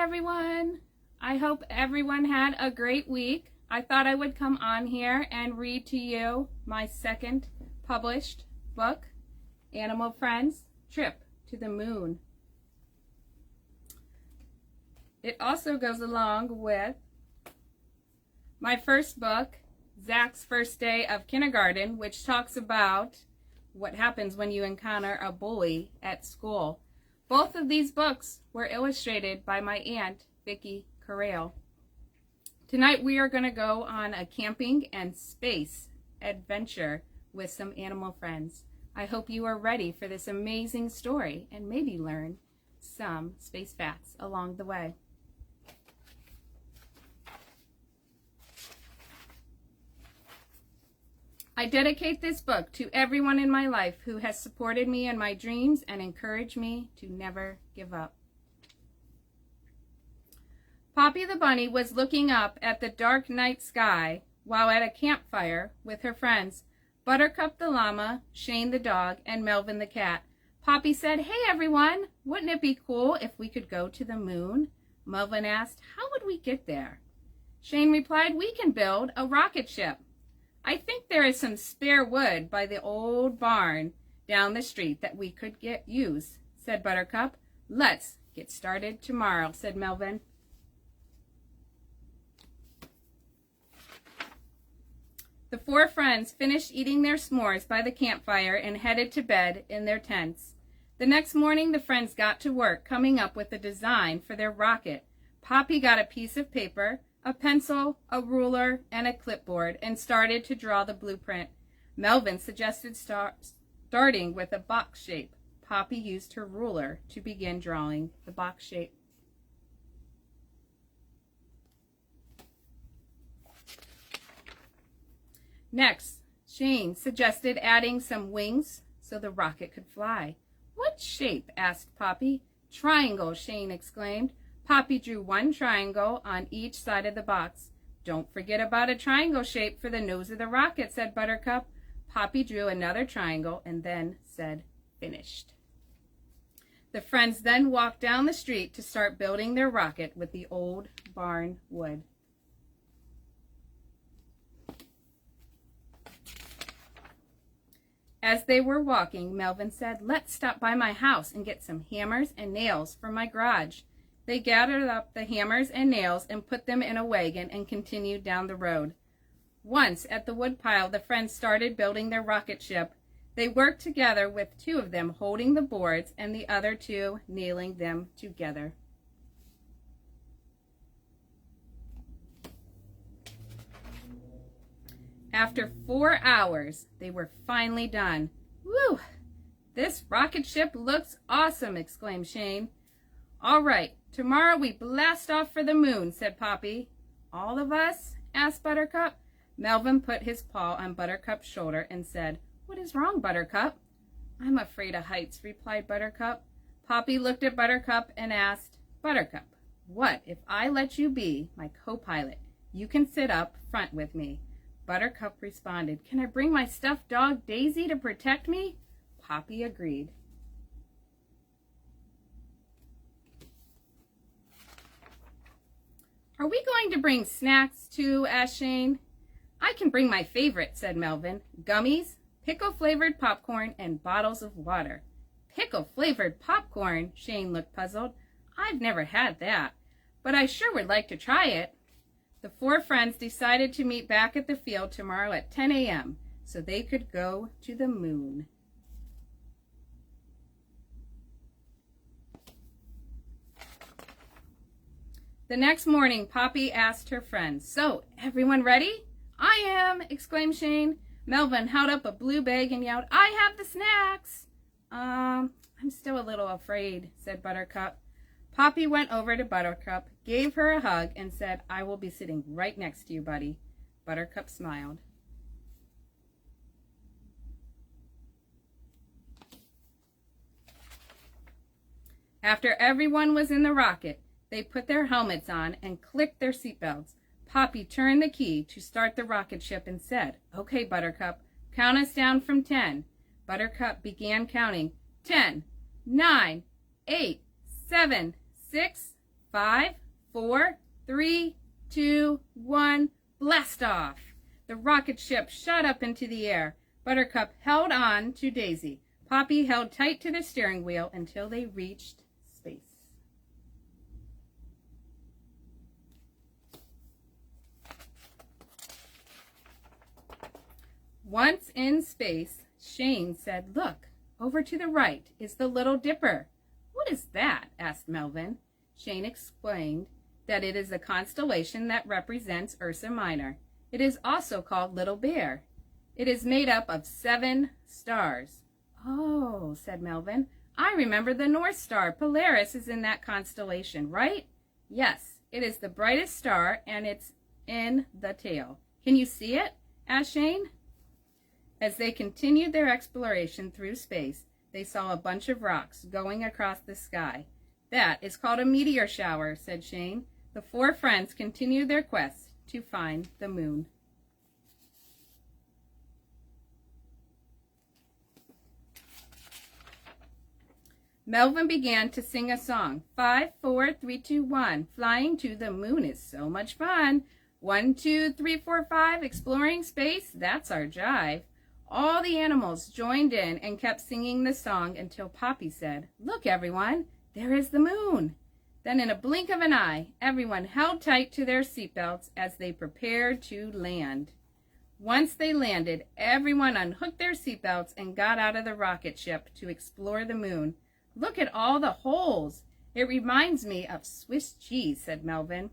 everyone. I hope everyone had a great week. I thought I would come on here and read to you my second published book, Animal Friends: Trip to the Moon. It also goes along with my first book, Zach's First Day of Kindergarten, which talks about what happens when you encounter a bully at school. Both of these books were illustrated by my aunt, Vicki Corral. Tonight we are going to go on a camping and space adventure with some animal friends. I hope you are ready for this amazing story and maybe learn some space facts along the way. I dedicate this book to everyone in my life who has supported me in my dreams and encouraged me to never give up. Poppy the bunny was looking up at the dark night sky while at a campfire with her friends, Buttercup the llama, Shane the dog, and Melvin the cat. Poppy said, "Hey everyone, wouldn't it be cool if we could go to the moon?" Melvin asked, "How would we get there?" Shane replied, "We can build a rocket ship. I think there is some spare wood by the old barn down the street that we could use," said Buttercup. "Let's get started tomorrow," said Melvin. The four friends finished eating their s'mores by the campfire and headed to bed in their tents. The next morning, the friends got to work coming up with a design for their rocket. Poppy got a piece of paper, a pencil, a ruler, and a clipboard, and started to draw the blueprint. Melvin suggested starting with a box shape. Poppy used her ruler to begin drawing the box shape. Next, Shane suggested adding some wings so the rocket could fly. "What shape?" asked Poppy. "Triangle," Shane exclaimed. Poppy drew one triangle on each side of the box. "Don't forget about a triangle shape for the nose of the rocket," said Buttercup. Poppy drew another triangle and then said, "Finished." The friends then walked down the street to start building their rocket with the old barn wood. As they were walking, Melvin said, "Let's stop by my house and get some hammers and nails for my garage." They gathered up the hammers and nails and put them in a wagon and continued down the road. Once at the woodpile, the friends started building their rocket ship. They worked together with two of them holding the boards and the other two nailing them together. After 4 hours, they were finally done. "Whew! This rocket ship looks awesome," exclaimed Shane. "All right, tomorrow we blast off for the moon," said Poppy. "All of us?" asked Buttercup. Melvin put his paw on Buttercup's shoulder and said, "What is wrong, Buttercup?" "I'm afraid of heights," replied Buttercup. Poppy looked at Buttercup and asked, "Buttercup, what if I let you be my co-pilot? You can sit up front with me." Buttercup responded, "Can I bring my stuffed dog Daisy to protect me?" Poppy agreed. "Are we going to bring snacks too?" asked Shane. "I can bring my favorite," said Melvin. "Gummies, pickle-flavored popcorn, and bottles of water." "Pickle-flavored popcorn?" Shane looked puzzled. "I've never had that, but I sure would like to try it." The four friends decided to meet back at the field tomorrow at 10 a.m. so they could go to the moon. The next morning, Poppy asked her friends, "So, everyone ready?" "I am," exclaimed Shane. Melvin held up a blue bag and yelled, "I have the snacks." I'm still a little afraid," said Buttercup. Poppy went over to Buttercup, gave her a hug, and said, "I will be sitting right next to you, buddy." Buttercup smiled. After everyone was in the rocket, they put their helmets on and clicked their seatbelts. Poppy turned the key to start the rocket ship and said, "Okay, Buttercup, count us down from 10. Buttercup began counting. 10, 9, 8, 7, 6, 5, 4, 3, 2, 1, blast off! The rocket ship shot up into the air. Buttercup held on to Daisy. Poppy held tight to the steering wheel until they reached space. Once in space, Shane said, "Look, over to the right is the Little Dipper." "What is that?" asked Melvin. Shane explained that it is a constellation that represents Ursa Minor. It is also called Little Bear. It is made up of 7 stars. "Oh," said Melvin, "I remember the North Star. Polaris is in that constellation, right?" "Yes, it is the brightest star, and it's in the tail." "Can you see it?" asked Shane. As they continued their exploration through space, they saw a bunch of rocks going across the sky. "That is called a meteor shower," said Shane. The 4 friends continued their quest to find the moon. Melvin began to sing a song. 5, 4, 3, 2, 1. Flying to the moon is so much fun. 1, 2, 3, 4, 5. Exploring space, that's our jive. All the animals joined in and kept singing the song until Poppy said, "Look, everyone, there is the moon." Then in a blink of an eye, everyone held tight to their seatbelts as they prepared to land. Once they landed, everyone unhooked their seatbelts and got out of the rocket ship to explore the moon. "Look at all the holes. It reminds me of Swiss cheese," said Melvin.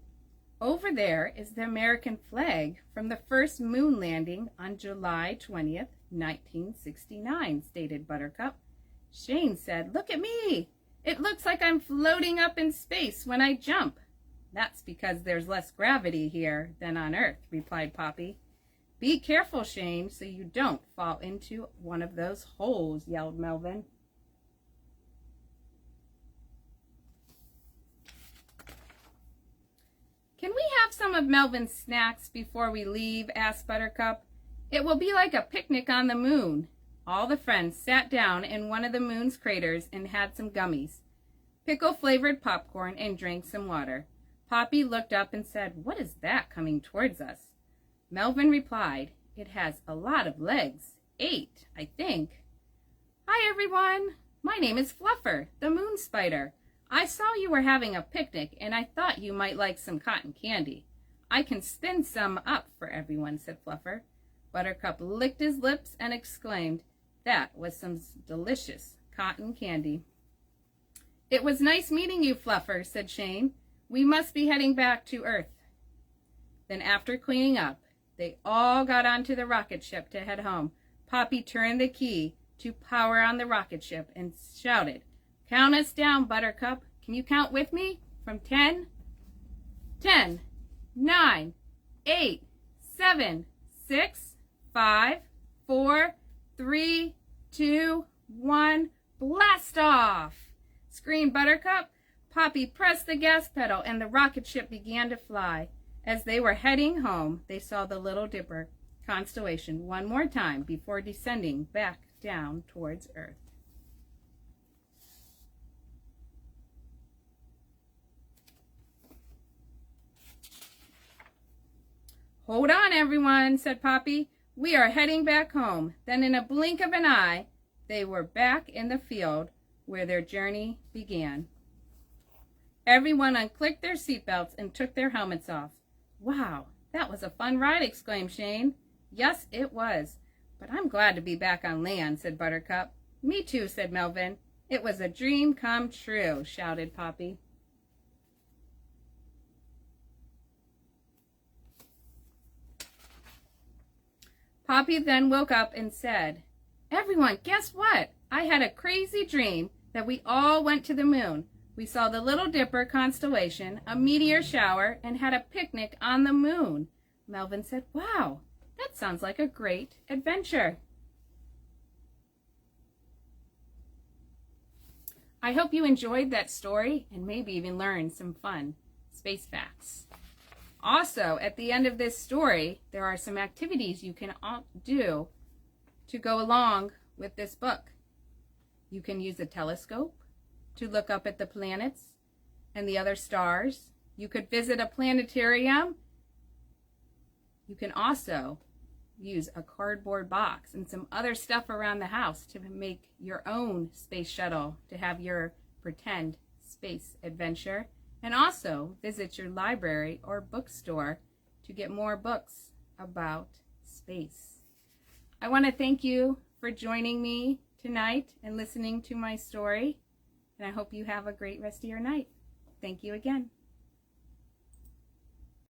"Over there is the American flag from the first moon landing on July 20th, 1969, stated Buttercup. Shane said, "Look at me. It looks like I'm floating up in space when I jump." "That's because there's less gravity here than on Earth," replied Poppy. "Be careful, Shane, so you don't fall into one of those holes," yelled Melvin. "Can we have some of Melvin's snacks before we leave?" asked Buttercup. "It will be like a picnic on the moon." All the friends sat down in one of the moon's craters and had some gummies, pickle-flavored popcorn, and drank some water. Poppy looked up and said, "What is that coming towards us?" Melvin replied, "It has a lot of legs. 8, I think." "Hi, everyone. My name is Fluffer, the moon spider. I saw you were having a picnic, and I thought you might like some cotton candy. I can spin some up for everyone," said Fluffer. Buttercup licked his lips and exclaimed, "That was some delicious cotton candy." "It was nice meeting you, Fluffer," said Shane. "We must be heading back to Earth." Then after cleaning up, they all got onto the rocket ship to head home. Poppy turned the key to power on the rocket ship and shouted, "Count us down, Buttercup. Can you count with me? From 10? 10, 9, 8, 7, 6, 5, 4, 3, 2, 1, blast off!" screamed Buttercup. Poppy pressed the gas pedal and the rocket ship began to fly. As they were heading home, they saw the Little Dipper constellation one more time before descending back down towards Earth. "Hold on, everyone," said Poppy. "We are heading back home." Then in a blink of an eye, they were back in the field where their journey began. Everyone unclicked their seatbelts and took their helmets off. "Wow, that was a fun ride," exclaimed Shane. "Yes, it was. But I'm glad to be back on land," said Buttercup. "Me too," said Melvin. "It was a dream come true," shouted Poppy. Poppy then woke up and said, "Everyone, guess what? I had a crazy dream that we all went to the moon. We saw the Little Dipper constellation, a meteor shower, and had a picnic on the moon." Melvin said, "Wow, that sounds like a great adventure." I hope you enjoyed that story and maybe even learned some fun space facts. Also, at the end of this story, there are some activities you can do to go along with this book. You can use a telescope to look up at the planets and the other stars. You could visit a planetarium. You can also use a cardboard box and some other stuff around the house to make your own space shuttle to have your pretend space adventure. And also visit your library or bookstore to get more books about space. I want to thank you for joining me tonight and listening to my story. And I hope you have a great rest of your night. Thank you again.